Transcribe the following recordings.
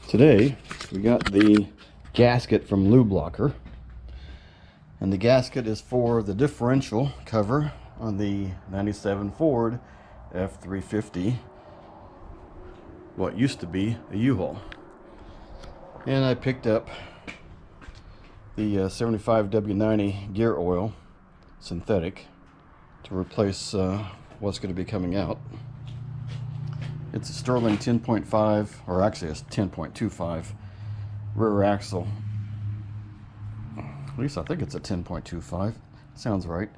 Today we got the gasket from Lube Locker, and the gasket is for the differential cover on the 97 Ford F350, what used to be a U-Haul. And I picked up the 75 W90 gear oil synthetic to replace what's going to be coming out. It's a Sterling 10.5, or actually it's 10.25 rear axle. At least I think it's a 10.25. Sounds right.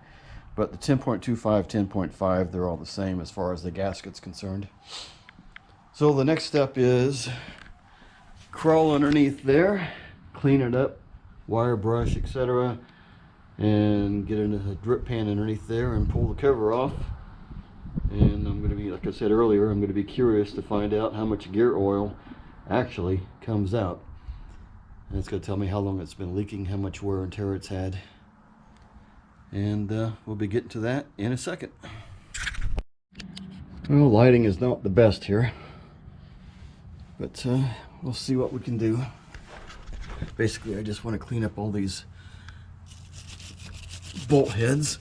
But the 10.25, 10.5, they're all the same as far as the gasket's concerned. So the next step is crawl underneath there, clean it up, wire brush, etc., and get into the drip pan underneath there and pull the cover off. And I'm going to be, like I said earlier, I'm going to be curious to find out how much gear oil actually comes out. And it's going to tell me how long it's been leaking, how much wear and tear it's had. And we'll be getting to that in a second. Well, lighting is not the best here, but we'll see what we can do. Basically, I just want to clean up all these bolt heads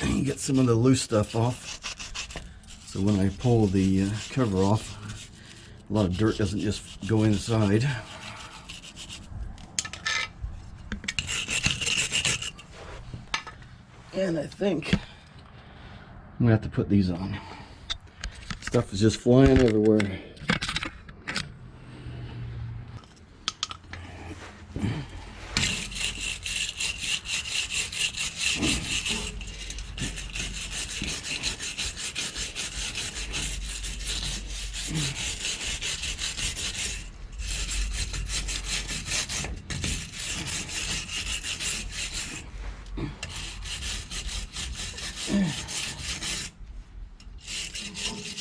and get some of the loose stuff off. So when I pull the cover off, a lot of dirt doesn't just go inside. And I think I'm gonna have to put these on. Stuff is just flying everywhere.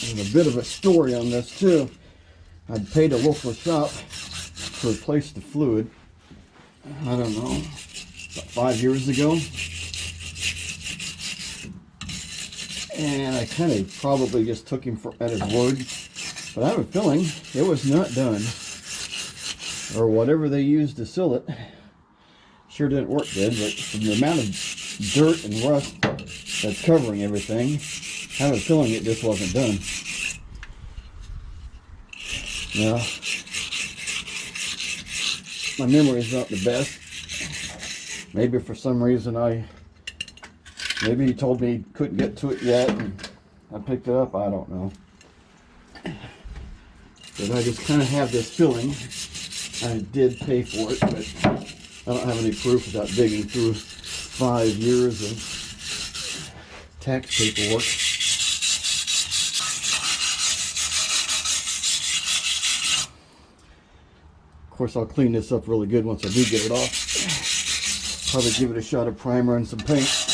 There's a bit of a story on this too. I'd paid a local shop to replace the fluid, I don't know, about 5 years ago. And I kind of probably just took him at his word. But I have a feeling it was not done. Or whatever they used to seal it sure didn't work good. But from the amount of dirt and rust that's covering everything, I have a feeling it just wasn't done. Now, my memory is not the best. Maybe for some reason maybe he told me he couldn't get to it yet and I picked it up, I don't know. But I just kind of have this feeling I did pay for it, but I don't have any proof without digging through 5 years of tax paperwork. Of course, I'll clean this up really good once I do get it off. Probably give it a shot of primer and some paint.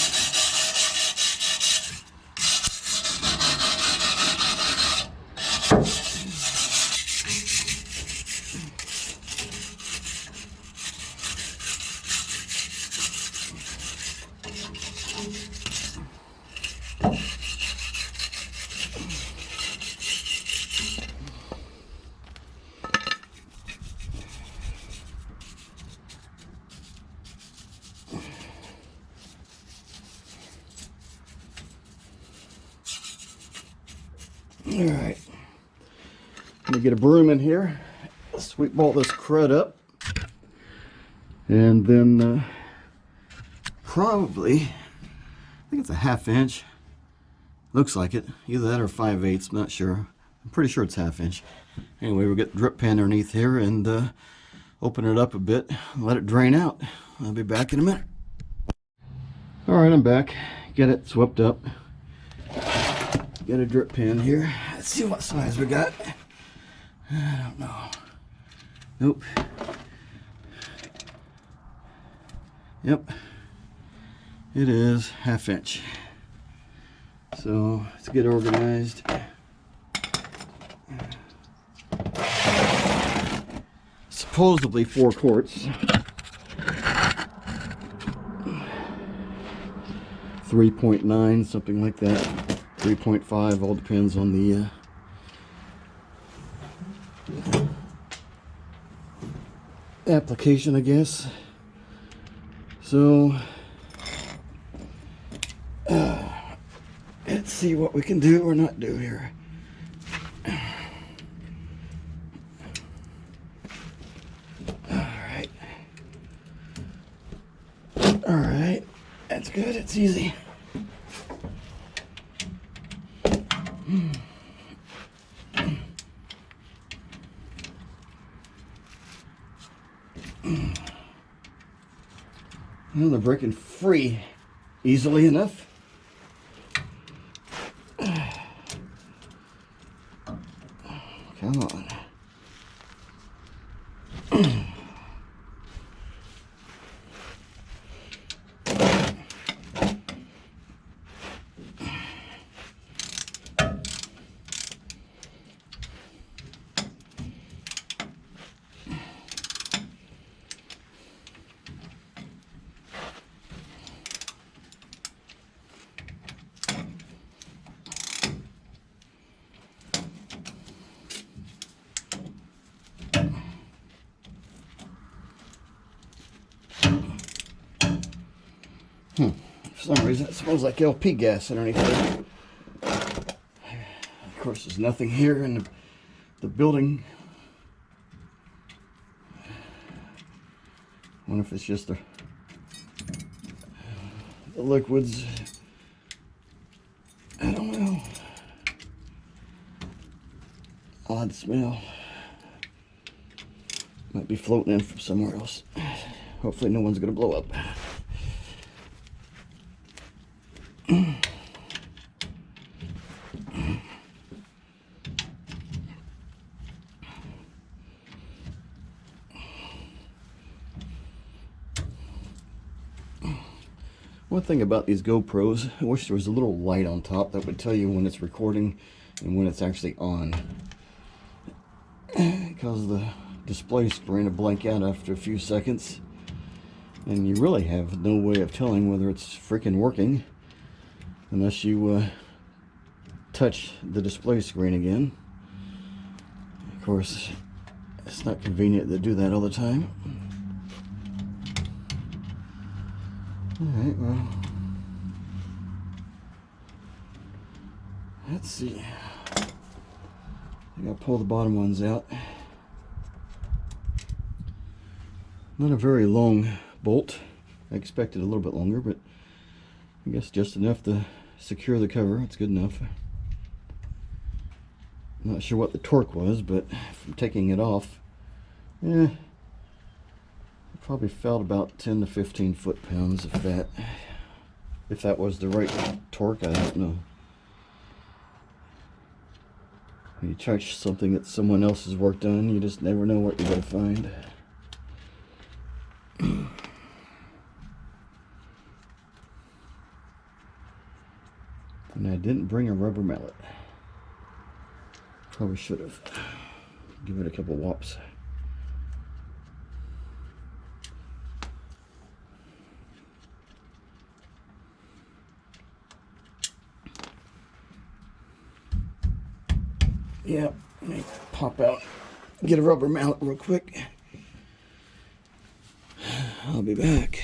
All right, let me get a broom in here, sweep all this crud up, and then probably, I think it's a 1/2 inch, looks like it, either that or 5/8, I'm not sure, I'm pretty sure it's 1/2 inch. Anyway, we'll get the drip pan underneath here and open it up a bit, let it drain out. I'll be back in a minute. All right, I'm back, get it swept up. Got a drip pan here. Let's see what size we got. I don't know. Nope. Yep. It is 1/2 inch. So let's get organized. Supposedly 4 quarts. 3.9, something like that. 3.5, all depends on the application, I guess. So let's see what we can do or not do here. All right, that's good. It's easy. Well, they're breaking free easily enough. Come on. For some reason, it smells like LP gas underneath there. Of course, there's nothing here in the building. I wonder if it's just the liquids. I don't know. Odd smell. Might be floating in from somewhere else. Hopefully no one's gonna blow up. One thing about these GoPros, I wish there was a little light on top that would tell you when it's recording and when it's actually on. Because the display screen will blank out after a few seconds. And you really have no way of telling whether it's freaking working unless you touch the display screen again. Of course, it's not convenient to do that all the time. Alright, well, let's see. I gotta pull the bottom ones out. Not a very long bolt. I expected a little bit longer, but I guess just enough to secure the cover. It's good enough. I'm not sure what the torque was, but from taking it off, it probably felt about 10 to 15 foot-pounds, if that was the right torque. I don't know. When you touch something that someone else has worked on, you just never know what you're going to find. And I didn't bring a rubber mallet. Probably should have. Give it a couple whops. Yeah, let me pop out, get a rubber mallet real quick. I'll be back.